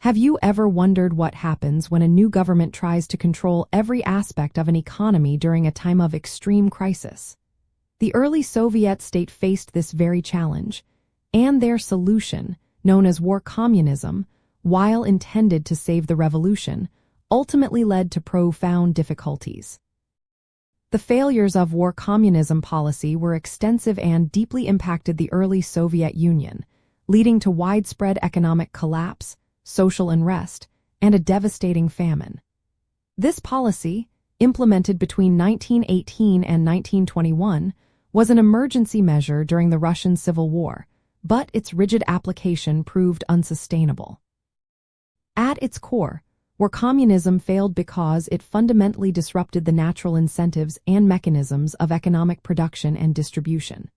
Have you ever wondered what happens when a new government tries to control every aspect of an economy during a time of extreme crisis? The early Soviet state faced this very challenge, and their solution, known as War Communism, while intended to save the revolution, ultimately led to profound difficulties. The failures of War Communism policy were extensive and deeply impacted the early Soviet Union, leading to widespread economic collapse, social unrest, and a devastating famine. This policy, implemented between 1918 and 1921, was an emergency measure during the Russian Civil War, but its rigid application proved unsustainable. At its core, War Communism failed because it fundamentally disrupted the natural incentives and mechanisms of economic production and distribution.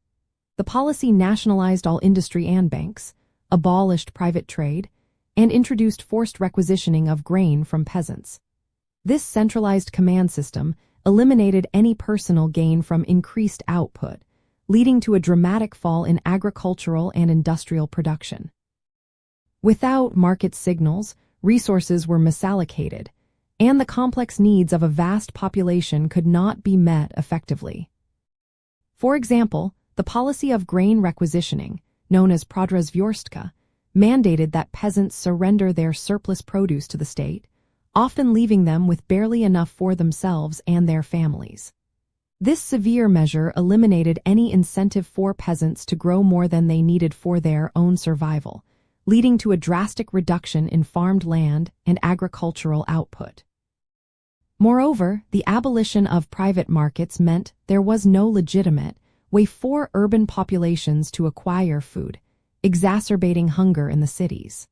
The policy nationalized all industry and banks, abolished private trade, and introduced forced requisitioning of grain from peasants. This centralized command system eliminated any personal gain from increased output, leading to a dramatic fall in agricultural and industrial production. Without market signals, resources were misallocated, and the complex needs of a vast population could not be met effectively. For example, the policy of grain requisitioning, known as продразверстка, mandated that peasants surrender their surplus produce to the state, often leaving them with barely enough for themselves and their families. This severe measure eliminated any incentive for peasants to grow more than they needed for their own survival, leading to a drastic reduction in farmed land and agricultural output. Moreover, the abolition of private markets meant there was no legitimate way for urban populations to acquire food, exacerbating hunger in the cities.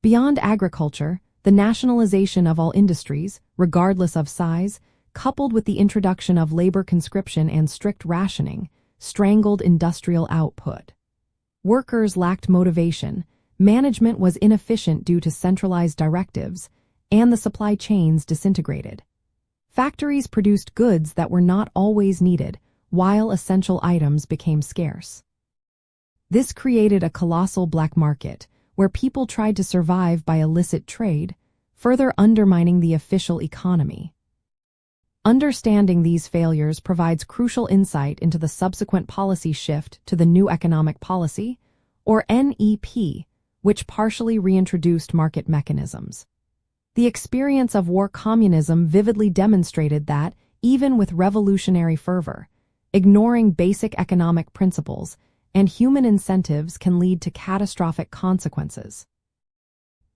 Beyond agriculture, the nationalization of all industries, regardless of size, coupled with the introduction of labor conscription and strict rationing, strangled industrial output. Workers lacked motivation, management was inefficient due to centralized directives, and the supply chains disintegrated. Factories produced goods that were not always needed, while essential items became scarce. This created a colossal black market, where people tried to survive by illicit trade, further undermining the official economy. Understanding these failures provides crucial insight into the subsequent policy shift to the New Economic Policy, or NEP, which partially reintroduced market mechanisms. The experience of War Communism vividly demonstrated that, even with revolutionary fervor, ignoring basic economic principles and human incentives can lead to catastrophic consequences.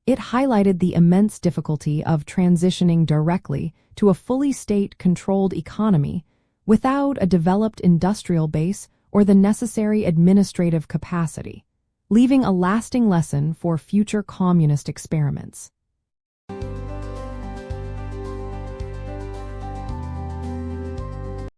It highlighted the immense difficulty of transitioning directly to a fully state-controlled economy without a developed industrial base or the necessary administrative capacity, leaving a lasting lesson for future communist experiments.